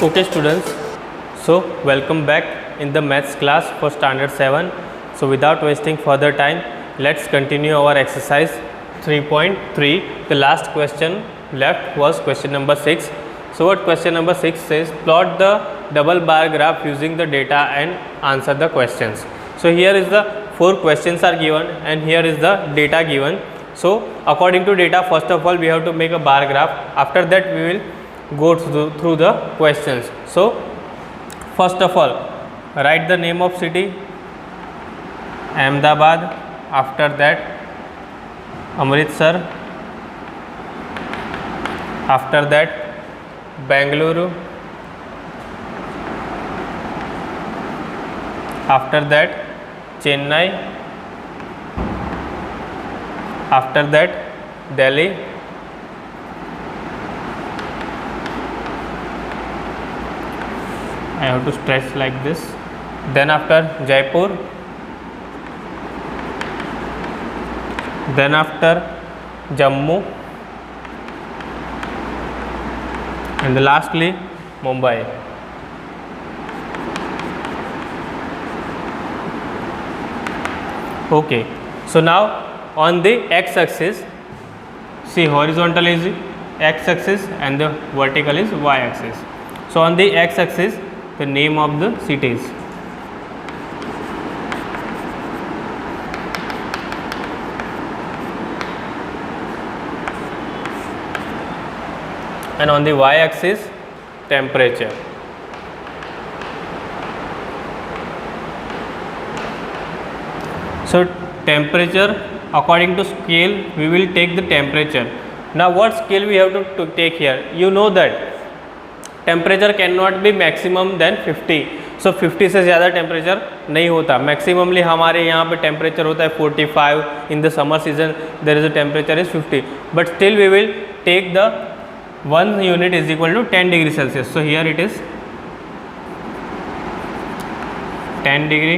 Okay students, so welcome back in the maths class for standard 7. So without wasting further time, let's continue our exercise 3.3. The last question left was question number 6. So what question number 6 says, plot the double bar graph using the data and answer the questions. So here is the 4 questions are given and here is the data given. So according to data, first of all we have to make a bar graph. After that we will go through the questions. So first of all, write the name of city, Ahmedabad. After that Amritsar. After that Bengaluru. After that Chennai. After that Delhi. I have to stretch like this. Then after Jaipur. Then after Jammu. And lastly Mumbai. Okay. So now on the x-axis, see, horizontal is x-axis and the vertical is y-axis. So on the x-axis, the name of the cities. And on the y-axis, temperature. So temperature, according to scale, we will take the temperature. Now what scale we have to take here? You know that temperature can not be maximum than 50. So 50 से ज़्यादा temperature नहीं होता. Maximally हमारे यहाँ पे temperature होता है 45. In the summer season there is a temperature is 50. But still we will take the 1 unit is equal to 10 degree Celsius. So here it is 10 degree,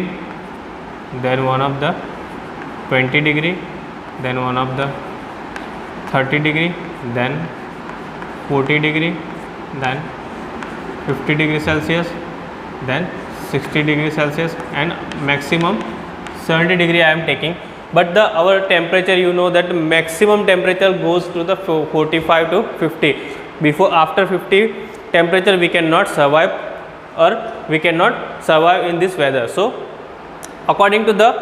then one of the 20 degree, then one of the 30 degree, then 40 degree, then 50 degree Celsius, then 60 degree Celsius, and maximum 70 degree I am taking. But our temperature, you know that maximum temperature goes to the 45 to 50. After 50 temperature we cannot survive, or we cannot survive in this weather. So according to the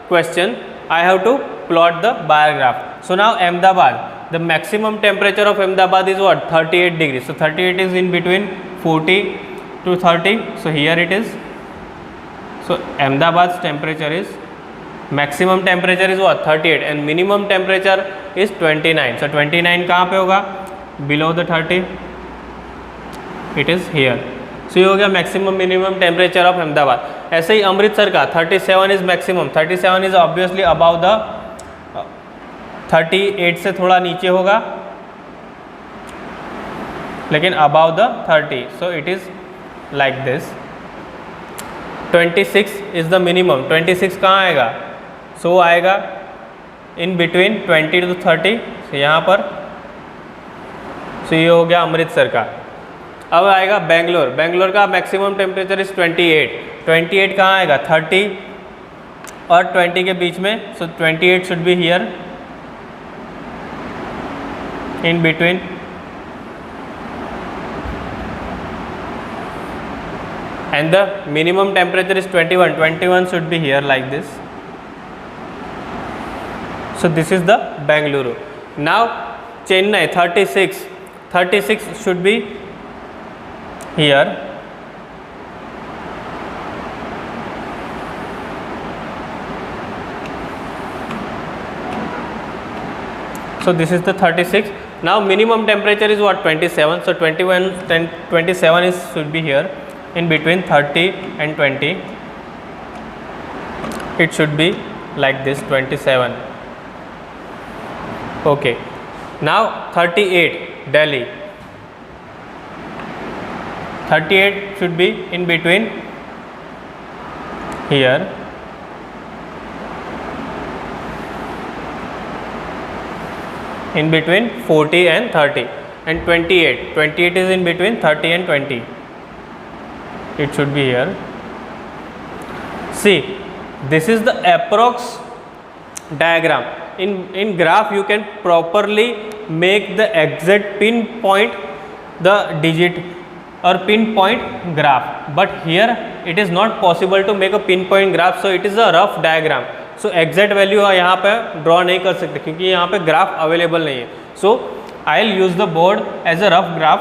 question, I have to plot the bar graph. So now Ahmedabad, the maximum temperature of Ahmedabad is what? 38 degrees. So 38 is in between 40 to 30. So here it is. So Ahmedabad's temperature is, maximum temperature is what? 38, and minimum temperature is 29. So 29 कहाँ पे होगा? Below the 30. It is here. So ये हो गया maximum minimum temperature of Ahmedabad. ऐसे ही अमृतसर का 37 is maximum. 37 is obviously above the 38 से थोड़ा नीचे होगा, लेकिन above the 30. So it is like this. 26 is the minimum. 26 कहाँ आएगा? So आएगा in between 20 to 30. So यहाँ पर, so ये हो गया अमृतसर का. अब आएगा बेंगलोर. बेंगलोर का मैक्सिमम टेम्परेचर इज 28. 28 कहाँ आएगा? 30 और 20 के बीच में. सो 28 should be here in between, and the minimum temperature is 21. 21 should be here like this. So this is the Bengaluru. Now Chennai 36. 36 should be here. So this is the 36. Now minimum temperature is what? 27. So 27 is should be here in between 30 and 20. It should be like this, 27. Okay. Now 38 Delhi. 38 should be in between here. in between 40 and 30, and 28 is in between 30 and 20. it should be here. See, this is the approx diagram. In graph you can properly make the exact pinpoint the digit or pinpoint graph, but here it is not possible to make a pinpoint graph, so it is a rough diagram. So exact value यहाँ पे draw नहीं कर सकते क्योंकि यहाँ पे graph available नहीं है. So I'll use the board as a rough graph.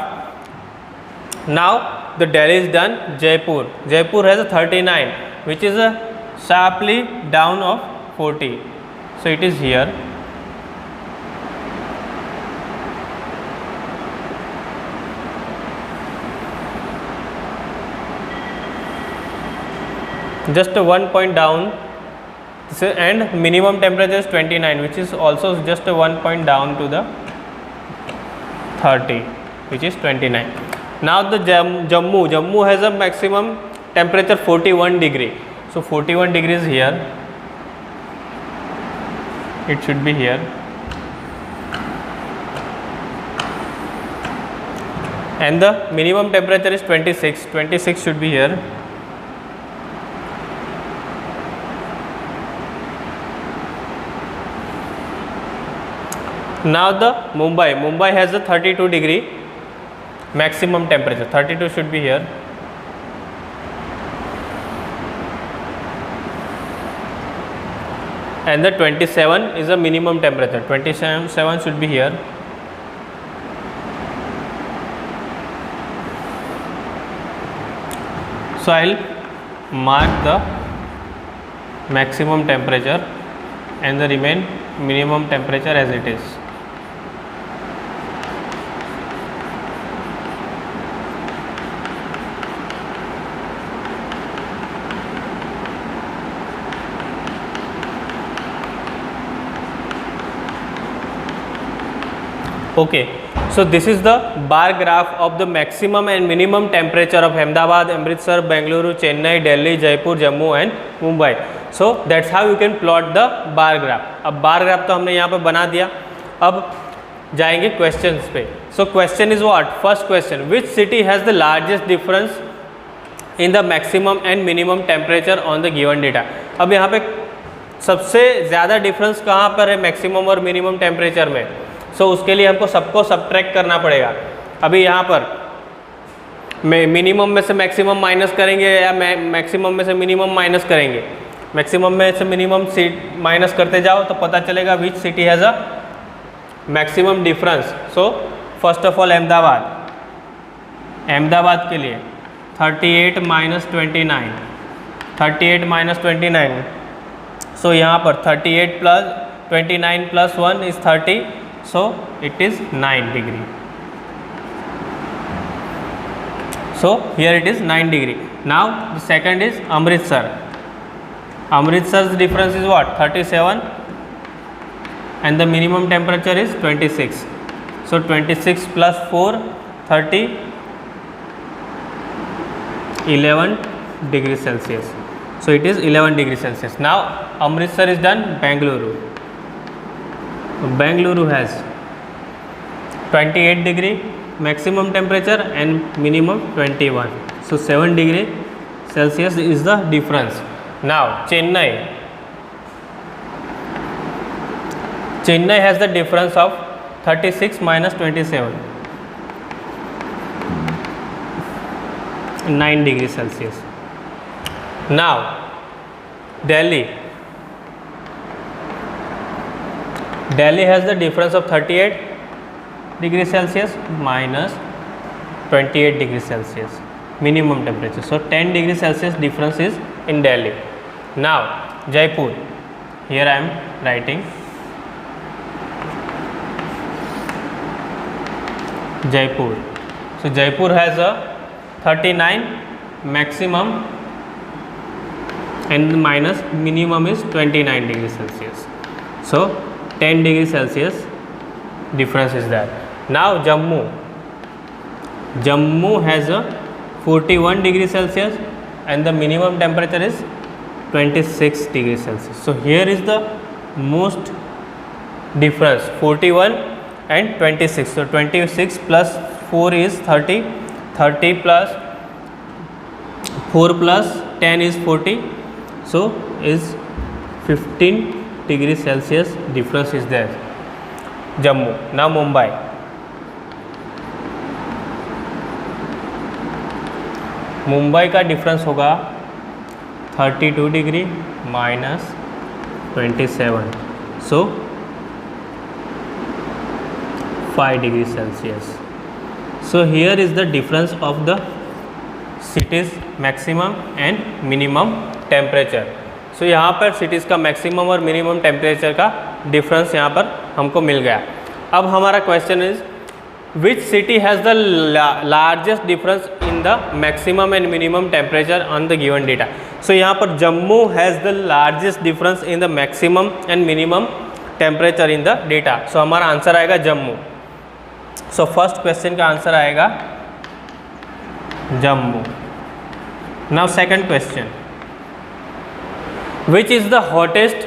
Now the Delhi is done. Jaipur has a 39, which is a sharply down of 40. So it is here. Just a 1 point down. And minimum temperature is 29, which is also just a 1 point down to the 30, which is 29. Now the Jammu has a maximum temperature 41 degree. So 41 degrees here. It should be here. And the minimum temperature is 26. 26 should be here. Now the Mumbai has a 32 degree maximum temperature. 32 should be here. And the 27 is a minimum temperature. 27 should be here. So I'll mark the maximum temperature and the remain minimum temperature as it is. Okay, so this is the bar graph of the maximum and minimum temperature of Ahmedabad, Amritsar, Bengaluru, Chennai, Delhi, Jaipur, Jammu and Mumbai. So that's how you can plot the bar graph. अब bar graph तो हमने यहाँ पे बना दिया. अब जाएंगे questions पे. So question is what? First question, which city has the largest difference in the maximum and minimum temperature on the given data? अब यहाँ पे सबसे ज़्यादा डिफरेंस कहाँ पर है मैक्सिमम और मिनिमम टेम्परेचर में? सो उसके लिए हमको सबको सब्ट्रैक्ट करना पड़ेगा. अभी यहाँ पर मिनिमम में से मैक्सिमम माइनस करेंगे या मैक्सिमम में से मिनिमम माइनस करेंगे? मैक्सिमम में से मिनिमम माइनस करते जाओ तो पता चलेगा which city has a maximum difference. So first of all Ahmedabad के लिए 38 माइनस 29, 38 माइनस 29. सो यहाँ पर 38 plus 29 plus 1 is 30. So it is 9 degree. So here it is 9 degree. Now the second is Amritsar. Amritsar's difference is what? 37 and the minimum temperature is 26. So 26 plus 4, 30, 11 degrees Celsius. So it is 11 degrees Celsius. Now Amritsar is done. Bengaluru has 28 degree maximum temperature and minimum 21. So 7 degree Celsius is the difference. Now Chennai has the difference of 36 minus 27, 9 degrees Celsius. Now Delhi has the difference of 38 degrees Celsius minus 28 degrees Celsius minimum temperature. So 10 degrees Celsius difference is in Delhi. Now Jaipur, here I am writing Jaipur. So Jaipur has a 39 maximum and minus minimum is 29 degrees Celsius. So 10 degrees Celsius difference is there. Now Jammu has a 41 degrees Celsius and the minimum temperature is 26 degrees Celsius. So here is the most difference, 41 and 26. So 26 plus 4 is 30, 30 plus 4 plus 10 is 40, so is 15 degree Celsius difference is there. Jammu. Now Mumbai. Mumbai का difference होगा 32 degree minus 27, so 5 degree Celsius. So here is the difference of the cities maximum and minimum temperature. So यहाँ पर cities का maximum और minimum temperature का difference यहाँ पर हमको मिल गया. अब हमारा question is which city has the largest difference in the maximum and minimum temperature on the given data. So यहाँ पर Jammu has the largest difference in the maximum and minimum temperature in the data. So हमारा answer आएगा Jammu. So first question का answer आएगा Jammu. Now second question, which is the hottest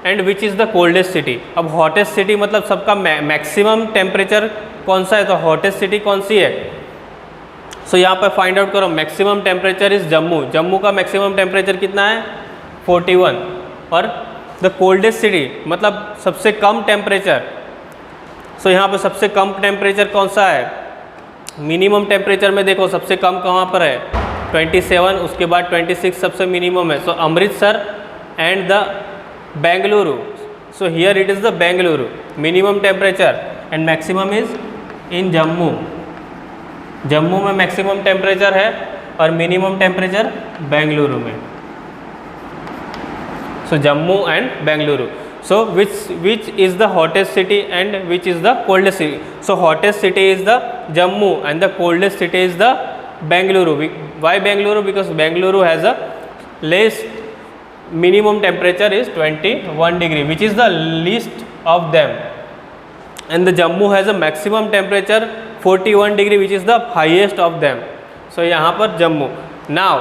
and which is the coldest city. अब hottest city मतलब सबका maximum temperature कौन सा है, तो हॉटेस्ट सिटी कौन सी है. सो यहाँ पर फाइंड आउट करो. Maximum temperature is Jammu. Jammu का मैक्सिमम टेम्परेचर कितना है 41. और द कोल्डेस्ट सिटी मतलब सबसे कम टेम्परेचर. सो यहाँ पर सबसे कम टेम्परेचर कौन सा है. मिनिमम टेम्परेचर में देखो सबसे कम कहाँ पर है 27, उसके बाद 26 सबसे मिनिमम है. So Amritsar and the Bengaluru. So here it is the Bengaluru minimum temperature and maximum is in Jammu. Jammu में मैक्सिमम टेम्परेचर है और मिनिमम टेम्परेचर बेंगलुरु में. So Jammu and Bengaluru. So which is the hottest city and which is the coldest city. So hottest city is the Jammu and the coldest city is the Bengaluru. Why Bengaluru? Because Bengaluru has a less minimum temperature is 21 degree, which is the least of them, and the Jammu has a maximum temperature 41 degree, which is the highest of them. So यहाँ पर Jammu. Now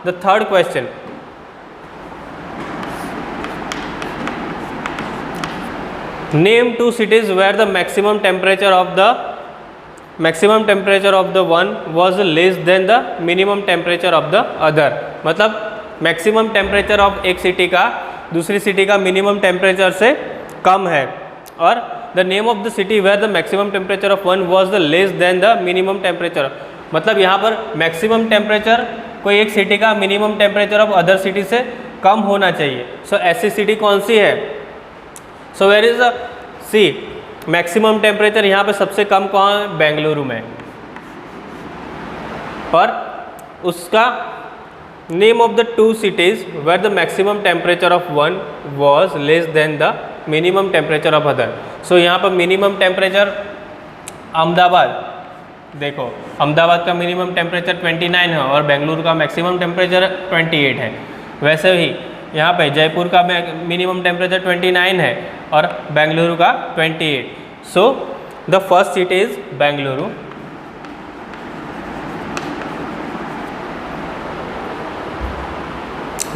the third question, name two cities where the maximum temperature of the one was less than the minimum temperature of the other. मतलब maximum temperature of एक city का दूसरी city का minimum temperature से कम है. और the name of the city where the maximum temperature of one was the less than the minimum temperature. मतलब यहाँ पर मैक्सिमम टेम्परेचर कोई एक सिटी का minimum temperature of other city से कम होना चाहिए. सो ऐसी सिटी कौन सी है. So where is the C maximum temperature यहाँ पे सबसे कम कहाँ है बेंगलुरु में. और उसका name of the two cities where the maximum temperature of one was less than the minimum temperature of other. So यहाँ पर मिनिमम टेम्परेचर अहमदाबाद, देखो अहमदाबाद का मिनिमम टेम्परेचर 29 है और बेंगलुरु का मैक्सिमम टेम्परेचर 28 है. वैसे ही यहाँ पे जयपुर का मिनिमम टेम्परेचर 29 है और बेंगलुरु का 28. So the first city is Bengaluru.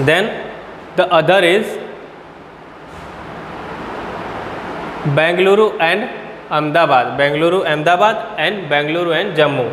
Then the other is Bengaluru and Ahmedabad. Bengaluru, Ahmedabad and Bengaluru and Jammu.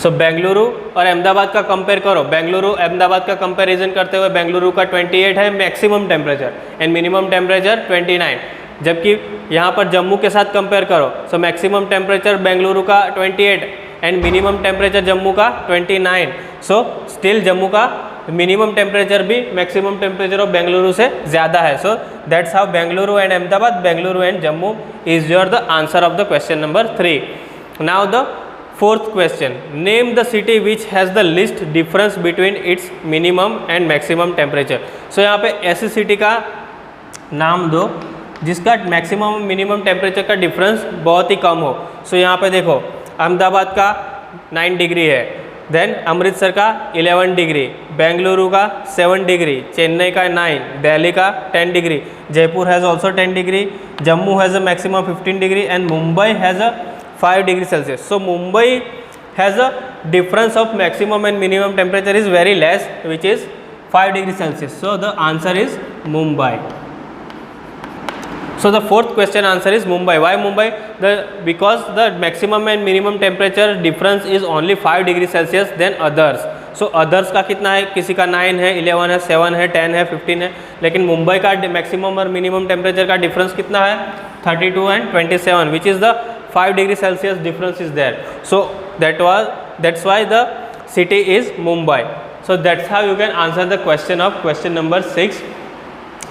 सो बेंगलुरु और अहमदाबाद का कंपेयर करो. बेंगलुरु अहमदाबाद का कंपैरिजन करते हुए बेंगलुरु का 28 है maximum temperature and minimum temperature 29. जबकि यहाँ पर जम्मू के साथ कंपेयर करो. सो मैक्सिमम टेम्परेचर बेंगलुरु का 28 एंड मिनिमम टेम्परेचर जम्मू का 29. सो स्टिल जम्मू का मिनिमम टेम्परेचर भी मैक्सिमम टेम्परेचर ऑफ बेंगलुरु से ज़्यादा है. So that's how Bengaluru and Ahmedabad, Bengaluru and Jammu is your the answer of the question number 3. Now the fourth question, name the city which has the least difference between its minimum and maximum temperature. So यहाँ पे ऐसी city का नाम दो जिसका maximum और minimum temperature का difference बहुत ही कम हो. सो यहाँ पे देखो अहमदाबाद का 9 डिग्री है, देन अमृतसर का 11 डिग्री, बेंगलुरु का 7 डिग्री, चेन्नई का 9, दिल्ली का 10 degree, Jaipur has also 10 degree, Jammu has a maximum 15 degree and Mumbai has a 5 degree Celsius. So Mumbai has a difference of maximum and minimum temperature is very less, which is 5 degree Celsius. So the answer is Mumbai. So the fourth question answer is Mumbai. Why Mumbai? Because the maximum and minimum temperature difference is only 5 degree Celsius than others. So others का कितना है, किसी का 9 है, 11 है, 7 है, 10 है, 15 है, लेकिन मुंबई का मैक्सिमम और मिनिमम टेम्परेचर का डिफरेंस कितना है 32 and 27, which is the 5 degree Celsius difference is there. So that's why the city is Mumbai. So that's how you can answer the question of question number 6.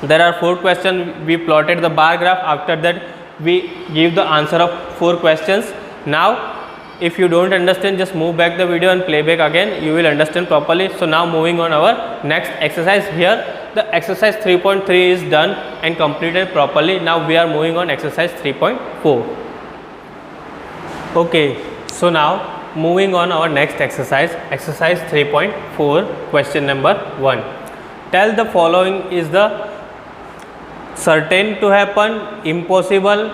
There are 4 questions. We plotted the bar graph. After that we give the answer of 4 questions. Now if you don't understand, just move back the video and play back again, you will understand properly. So now moving on our next exercise. Here the exercise 3.3 is done and completed properly. Now we are moving on exercise 3.4. okay, so now moving on our next exercise, exercise 3.4, question number 1. Tell the following is the certain to happen, impossible.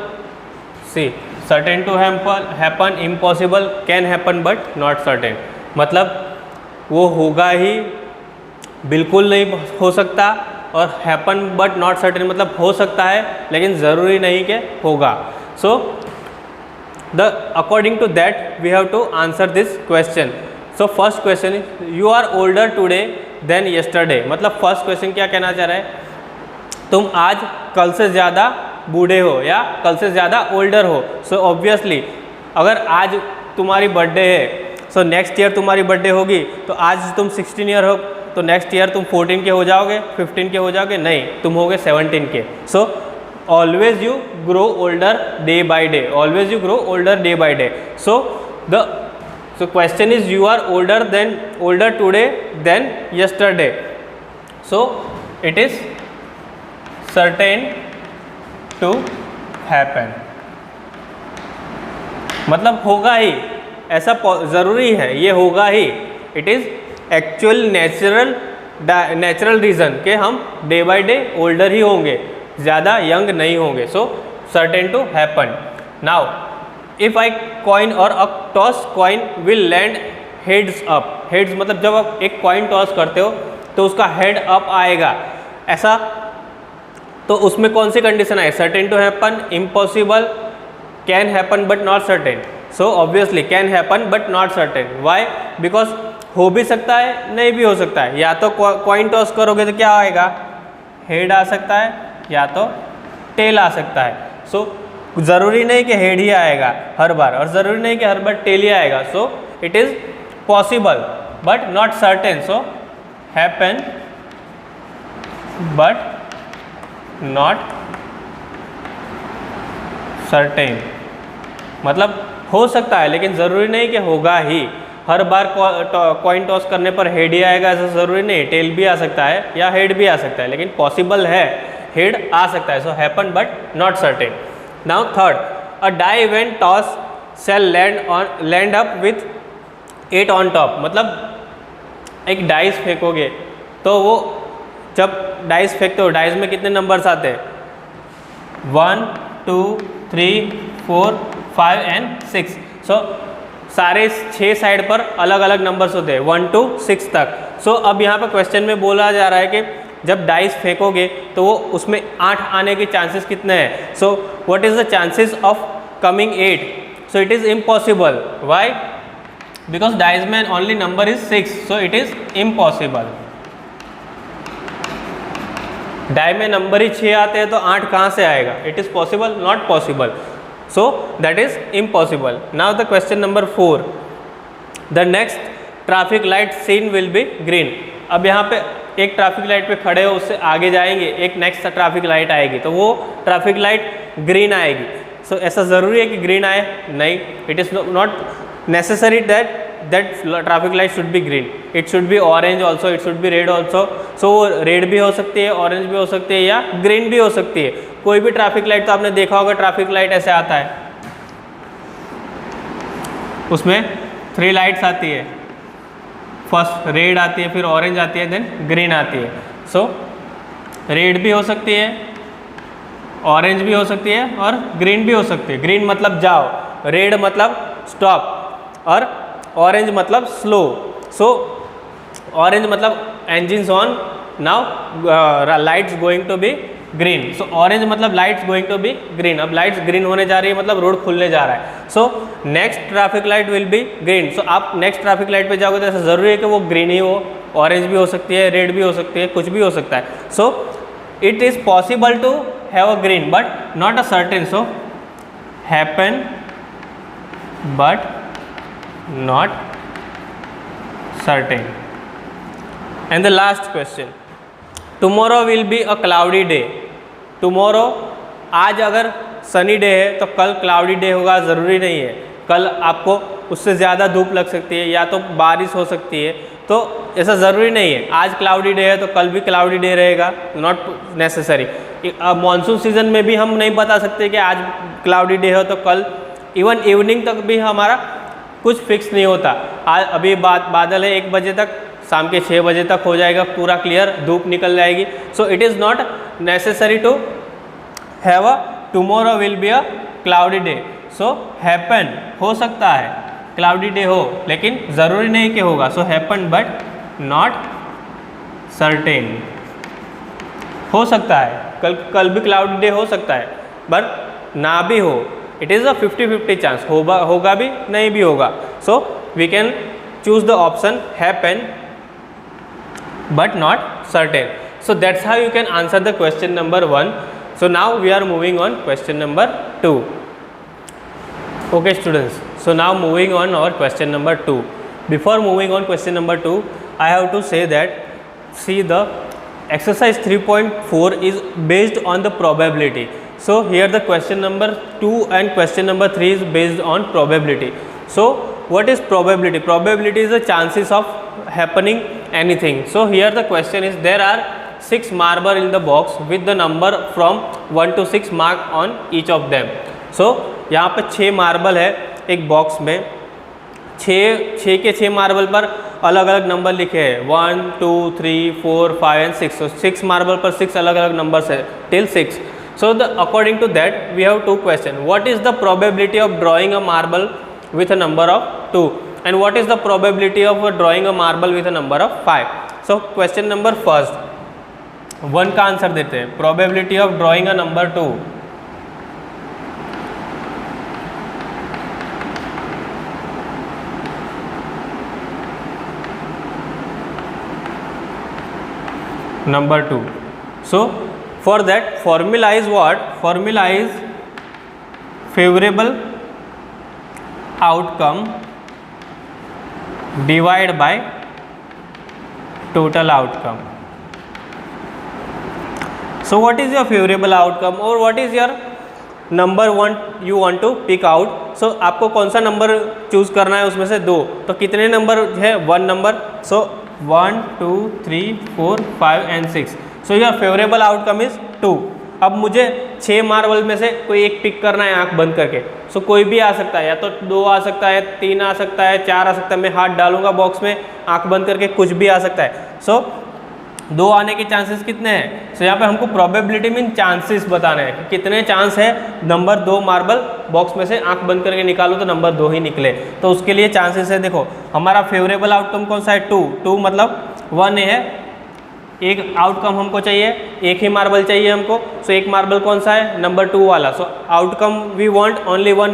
See, certain to happen, impossible, can happen but not certain. मतलब वो होगा ही, बिल्कुल नहीं हो सकता, और happen but not certain मतलब हो सकता है लेकिन ज़रूरी नहीं कि होगा. So according to that we have to answer this question. So first question is you are older today than yesterday. मतलब first question क्या कहना चाह रहा है, तुम आज कल से ज़्यादा बूढ़े हो या कल से ज़्यादा ओल्डर हो. सो ऑब्वियसली अगर आज तुम्हारी बर्थडे है, सो नेक्स्ट ईयर तुम्हारी बर्थडे होगी, तो आज तुम 16 ईयर हो तो नेक्स्ट ईयर तुम 14 के हो जाओगे, 15 के हो जाओगे, नहीं, तुम होगे 17 के. So always you grow older day by day, always you grow older day by day. So question is you are older today than yesterday. So it is certain to happen मतलब होगा ही, ऐसा ज़रूरी है, ये होगा ही. It is actual natural reason कि हम डे बाय डे ओल्डर ही होंगे, ज़्यादा यंग नहीं होंगे. So certain to happen. Now if I coin और a toss coin will land heads up. Heads मतलब जब आप एक कॉइन टॉस करते हो तो उसका हेड अप आएगा, ऐसा. तो उसमें कौन सी कंडीशन है, certain to happen, impossible, can happen but not certain. So obviously can happen but not certain. Why? Because हो भी सकता है, नहीं भी हो सकता है. या तो कॉइन टॉस करोगे तो क्या आएगा, हेड आ सकता है, या तो टेल आ सकता है. सो ज़रूरी नहीं कि हेड ही आएगा हर बार, और ज़रूरी नहीं कि हर बार टेल ही आएगा. सो it is possible but not certain. So happen but not certain मतलब हो सकता है लेकिन ज़रूरी नहीं कि होगा ही. हर बार कॉइन टॉस करने पर हेड ही आएगा ऐसा ज़रूरी नहीं, टेल भी आ सकता है या हेड भी आ सकता है, लेकिन पॉसिबल है हेड आ सकता है. So happen but not certain. Now third, a die when toss shall land up with 8 on top. मतलब एक डाइस फेंकोगे तो वो जब डाइस फेंकते हो, डाइस में कितने नंबर्स आते हैं, 1 2 3 4 5 एंड 6. सो सारे 6 साइड पर अलग अलग नंबर्स होते हैं 1 to 6 तक. सो अब यहाँ पर क्वेश्चन में बोला जा रहा है कि जब डाइस फेंकोगे तो वो उसमें 8 आने के चांसेस कितने हैं. So what is the chances of coming 8. So it is impossible. Why? Because dice में only number is 6. So it is impossible. Die में नंबर ही 6 आते हैं तो 8 कहाँ से आएगा. It is possible, not possible. So that is impossible. Now the question number 4, the next traffic light scene will be green. अब यहाँ पे एक ट्रैफिक लाइट पे खड़े हो, उससे आगे जाएंगे, एक नेक्स्ट ट्रैफिक लाइट आएगी तो वो ट्रैफिक लाइट ग्रीन आएगी. सो ऐसा ज़रूरी है कि ग्रीन आए, नहीं. It is not necessary that traffic light should be green. It should be orange also, it should be red also. So वो रेड भी हो सकती है, ऑरेंज भी हो सकती है, या ग्रीन भी हो सकती है. कोई भी ट्रैफिक लाइट तो आपने देखा होगा, ट्रैफिक लाइट ऐसे आता है, उसमें 3 लाइट्स आती है. फर्स्ट रेड आती है, फिर ऑरेंज आती है, देन ग्रीन आती है. सो रेड भी हो सकती है, ऑरेंज भी हो सकती है, और ग्रीन भी हो सकती है. ग्रीन मतलब जाओ, रेड मतलब स्टॉप, और ऑरेंज मतलब स्लो. सो ऑरेंज मतलब engines on, now lights going to be green. So orange मतलब lights going to be green. अब लाइट्स ग्रीन होने जा रही है मतलब रोड खुलने जा रहा है. So next traffic light will be green. So आप नेक्स्ट ट्रैफिक लाइट पे जाओगे तो ऐसा ज़रूरी है कि वो ग्रीन ही हो, ऑरेंज भी हो सकती है, रेड भी हो सकती है, कुछ भी हो सकता है. So it is possible to have a green but not a certain. So happen but not certain. And the last question, tomorrow will be a cloudy day. Tomorrow, आज अगर सनी डे है तो कल क्लाउडी डे होगा, ज़रूरी नहीं है. कल आपको उससे ज़्यादा धूप लग सकती है या तो बारिश हो सकती है, तो ऐसा ज़रूरी नहीं है. आज क्लाउडी डे है तो कल भी क्लाउडी डे रहेगा, नॉट नेसेसरी. मानसून सीजन में भी हम नहीं बता सकते कि आज क्लाउडी डे हो तो कल, इवन इवनिंग तक भी हमारा कुछ फिक्स नहीं होता. आज अभी बादल है 1 बजे तक, शाम के 6 बजे तक हो जाएगा पूरा क्लियर, धूप निकल जाएगी. So it is not necessary to have a tomorrow will be a cloudy day. So happen हो सकता है क्लाउडी डे हो, लेकिन ज़रूरी नहीं कि होगा. सो हैपन बट नॉट सर्टेन. हो सकता है कल भी क्लाउडी डे हो सकता है, बट ना भी हो. इट इज़ अ 50-50 चांस, होगा भी नहीं भी होगा. So we can choose the option happen but not certain. So that's how you can answer the question number 1. So now we are moving on question number 2. Okay students, so now moving on our question number 2. Before moving on question number 2, I have to say that, see, the exercise 3.4 is based on the probability. So here the question number 2 and question number 3 is based on probability. So what is probability? Probability is the chances of happening anything. So here the question is, there are 6 marble in the box with the number from 1 to 6 marked on each of them. So यहाँ पे 6 marble है एक box में. 6 के 6 marble पर अलग अलग number लिखे हैं, 1 2 3 4 5 एंड 6. So 6 मार्बल पर 6 अलग अलग नंबर्स है till 6. So according to that we have 2 questions. What is the probability of drawing a marble with a number of 2, and what is the probability of drawing a marble with a number of 5? So question number first, 1 का answer देते हैं. probability of drawing a number 2. number 2. So for that formula is what? Formula is favorable outcome divided by total outcome. So what is your favorable outcome, or what is your number one you want to pick out? So आपको कौन सा number choose करना है उसमें से 2, तो कितने number है? 1 number. So 1 2 3 4 5 and 6. So your favorable outcome is 2. अब मुझे 6 मार्बल में से कोई एक पिक करना है आंख बंद करके. सो कोई भी आ सकता है, या तो 2 आ सकता है, 3 आ सकता है, 4 आ सकता है. मैं हाथ डालूंगा बॉक्स में, आंख बंद करके कुछ भी आ सकता है. सो 2 आने के चांसेस कितने हैं? सो यहाँ पे हमको प्रोबेबिलिटी मीन चांसेस बताने हैं कि कितने चांस है नंबर 2 मार्बल बॉक्स में से आंख बंद करके निकालो तो नंबर 2 ही निकले. तो उसके लिए चांसेस है, देखो हमारा फेवरेबल आउटकम कौन सा है? 2 मतलब 1 है. एक आउटकम हमको चाहिए, एक ही मार्बल चाहिए हमको. सो एक मार्बल कौन सा है? नंबर 2 वाला. So outcome we want only 1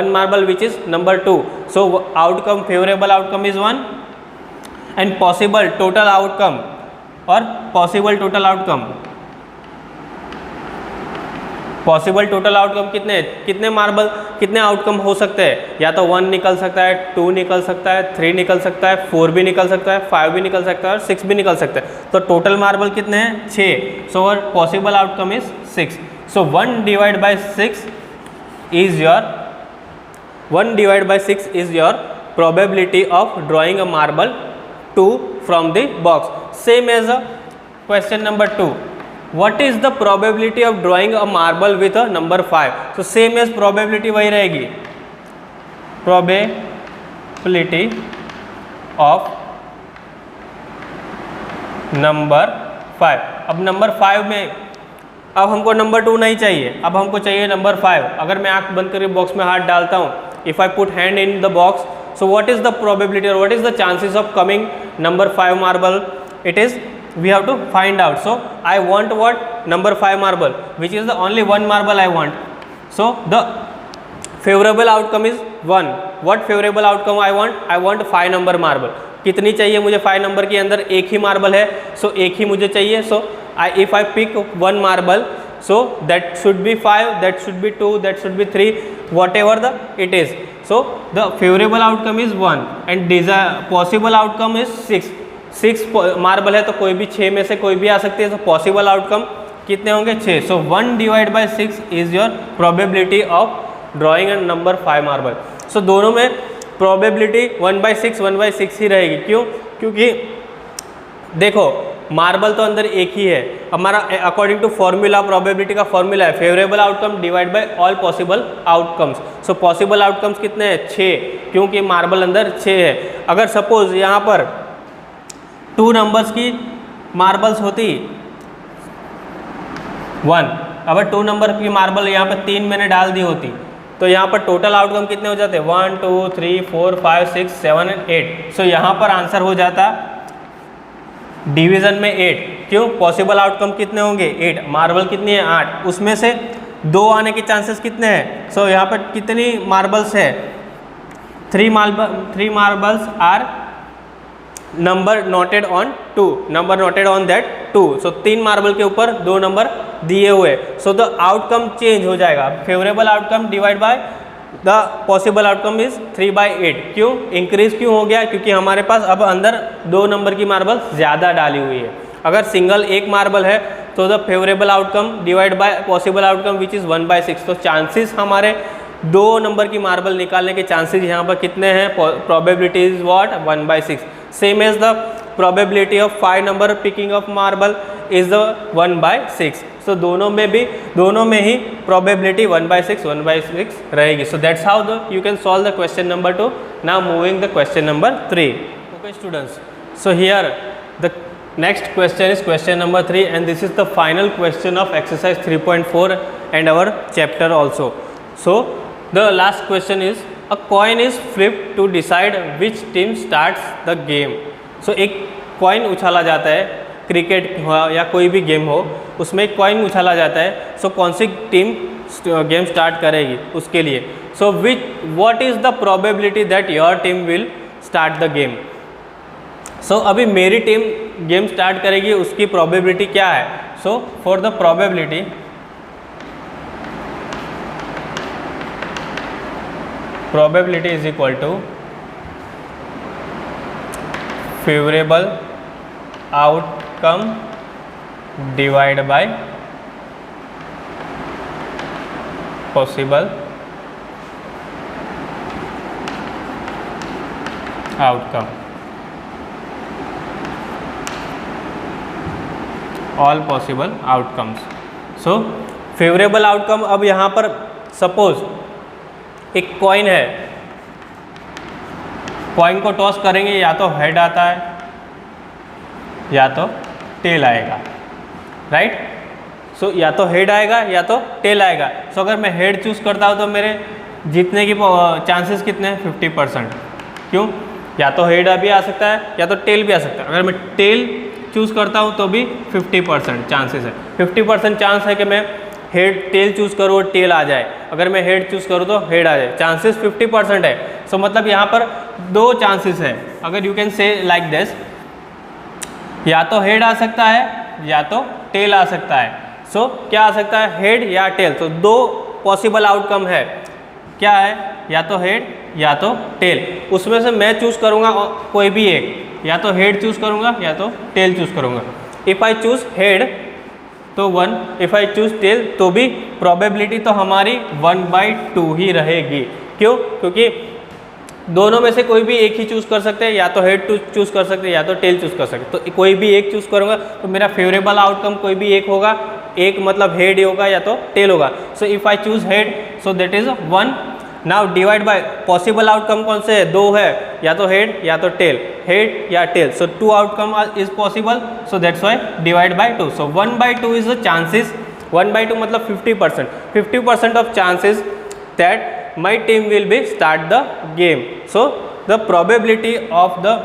marble which is number 2. So outcome, favourable outcome is 1 and possible total outcome, और पॉसिबल टोटल आउटकम कितने मार्बल, कितने आउटकम हो सकते हैं? या तो 1 निकल सकता है, 2 निकल सकता है, 3 निकल सकता है, 4 भी निकल सकता है, 5 भी निकल सकता है, और 6 भी निकल सकता है. तो टोटल मार्बल कितने हैं? 6. सो और possible outcome is 6. So 1 divide by 6 is your probability of drawing a marble 2 from the box. Same as a question number 2. What is the probability of drawing a marble with a number 5? So same as probability वही रहेगी, probability of number 5. अब number 5 में अब हमको number 2 नहीं चाहिए, अब हमको चाहिए नंबर 5. अगर मैं आंख बंद करके बॉक्स में हाथ डालता हूँ, if I put hand in the box, so what is the probability or what is the chances of coming number 5 marble? It is we have to find out. So I want what? Number 5 marble, which is the only one marble I want. So the favorable outcome is 1. What favorable outcome I want? I want 5 number marble. कितनी चाहिए मुझे? 5 number के अंदर एक ही marble है, सो एक ही मुझे चाहिए. सो if I pick one marble, so that should be 5, that should be 2, that should be 3, whatever the it is. So the favorable outcome is 1 and possible outcome is 6. 6 marble है तो कोई भी 6 में से कोई भी आ सकती है. तो पॉसिबल आउटकम कितने होंगे? 6. So 1 divide by 6 is your probability of drawing and number 5 marble. So दोनों में प्रोबेबिलिटी 1/6 ही रहेगी. क्यों? क्योंकि देखो मार्बल तो अंदर एक ही है. हमारा अकॉर्डिंग टू फॉर्मूला, प्रोबेबिलिटी का फॉर्मूला है favourable outcome divide by all possible outcomes. So possible outcomes कितने हैं? 6, क्योंकि मार्बल अंदर 6 है. अगर सपोज यहाँ पर 2 नंबर्स की मार्बल्स होती 1, अगर 2 नंबर की मार्बल यहाँ पर 3 मैंने डाल दी होती तो यहाँ पर टोटल आउटकम कितने हो जाते? 1 2 3 4 5 6 7 एंड 8. सो यहाँ पर आंसर हो जाता डिवीजन में 8. क्यों? पॉसिबल आउटकम कितने होंगे? 8. मार्बल कितनी है? 8. उसमें से 2 आने के चांसेस कितने हैं? सो यहाँ पर कितनी मार्बल्स है? 3 marbles are number noted on 2, number noted on that 2. So 3 marble के ऊपर 2 नंबर दिए हुए. सो द आउटकम चेंज हो जाएगा. Favourable outcome divide by the possible outcome is 3/8. क्यों? इंक्रीज क्यों हो गया? क्योंकि हमारे पास अब अंदर 2 नंबर की मार्बल ज़्यादा डाली हुई है. अगर सिंगल एक मार्बल है तो the favourable outcome divide by possible outcome which is 1/6. तो चांसेस हमारे 2 नंबर की मार्बल निकालने के चांसेस यहाँ पर कितने हैं? Probability is what? 1/6. Same as the probability of 5 number picking of marble is the 1/6. So दोनों में ही प्रोबेबिलिटी 1/6 रहेगी. So that's how you can solve the question number 2. Now moving the question number 3. Okay students, so here the next question is question number 3 and this is the final question of exercise 3.4 and our chapter also. So the last question is a coin is flipped to decide which team starts the game. So एक coin उछाला जाता है, cricket हो या कोई भी game हो उसमें एक कॉइन उछाला जाता है. सो कौन सी टीम गेम स्टार्ट करेगी उसके लिए. So what is the probability that your team will start the game. So अभी मेरी टीम गेम स्टार्ट करेगी, उसकी प्रोबेबिलिटी क्या है? So for the probability is equal to favorable outcome divided by possible outcome. All possible outcomes. So favorable outcome, अब यहाँ पर suppose एक कॉइन है, कॉइन को टॉस करेंगे, या तो हेड आता है या तो टेल आएगा, राइट. सो या तो हेड आएगा या तो टेल आएगा. सो अगर मैं हेड चूज़ करता हूँ तो मेरे जीतने की चांसेस कितने हैं? 50%. क्यों? या तो हेड भी आ सकता है या तो टेल भी आ सकता है. अगर मैं टेल चूज़ करता हूँ तो भी 50% चांसेस है. 50% चांस है कि मैं टेल चूज़ करूँ और टेल आ जाए. अगर मैं हेड चूज़ करूँ तो हेड आ जाए. चांसेस 50% है. सो मतलब यहाँ पर 2 चांसेस है. अगर you can say like this, या तो हेड आ सकता है या तो टेल आ सकता है. सो क्या आ सकता है? हेड या टेल. तो 2 पॉसिबल आउटकम है. क्या है? या तो हेड या तो टेल. उसमें से मैं चूज़ करूँगा कोई भी एक, या तो हेड चूज़ करूँगा या तो टेल चूज़ करूँगा. इफ़ आई चूज़ हेड तो 1, इफ़ आई चूज़ टेल तो भी प्रोबेबिलिटी तो हमारी 1/2 ही रहेगी. क्यों? क्योंकि दोनों में से कोई भी एक ही चूज़ कर सकते हैं, या तो हेड चूज़ कर सकते हैं या तो टेल चूज़ कर सकते हैं. तो कोई भी एक चूज़ करूँगा तो मेरा फेवरेबल आउटकम कोई भी एक होगा. एक मतलब हेड ही होगा या तो टेल होगा. So if I choose head so that is 1. Now divide by possible outcome कौन से है? 2 है, या तो हेड या तो टेल, हेड या tail. So 2 outcome is possible. So that's why divide by 2. So 1/2 is the chances. 1/2 मतलब 50%. 50% of chances that my team will be start the game. So the probability of the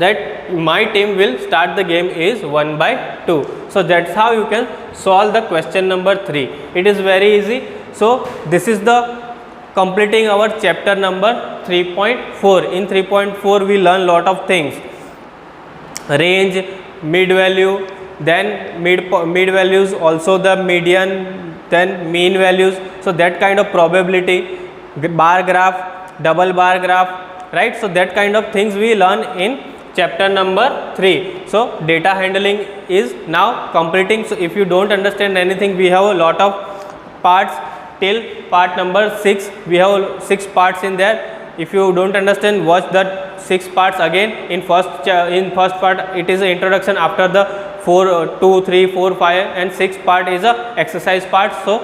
that my team will start the game is 1/2. So that's how you can solve the question number 3. It is very easy. So this is the completing our chapter number 3.4. In 3.4 we learn lot of things: range, mid value, then mid values, also the median, then mean values. So that kind of probability, bar graph, double bar graph, right? So that kind of things we learn in chapter number 3. So data handling is now completing. So if you don't understand anything, we have a lot of parts till part number 6. We have 6 parts in there. If you don't understand, watch that 6 parts again. In first part it is an introduction. After the 2, 3, 4, 5 and 6 part is a exercise part. So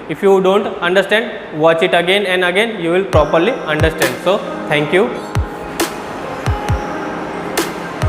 if you don't understand, watch it again and again, you will properly understand. So thank you.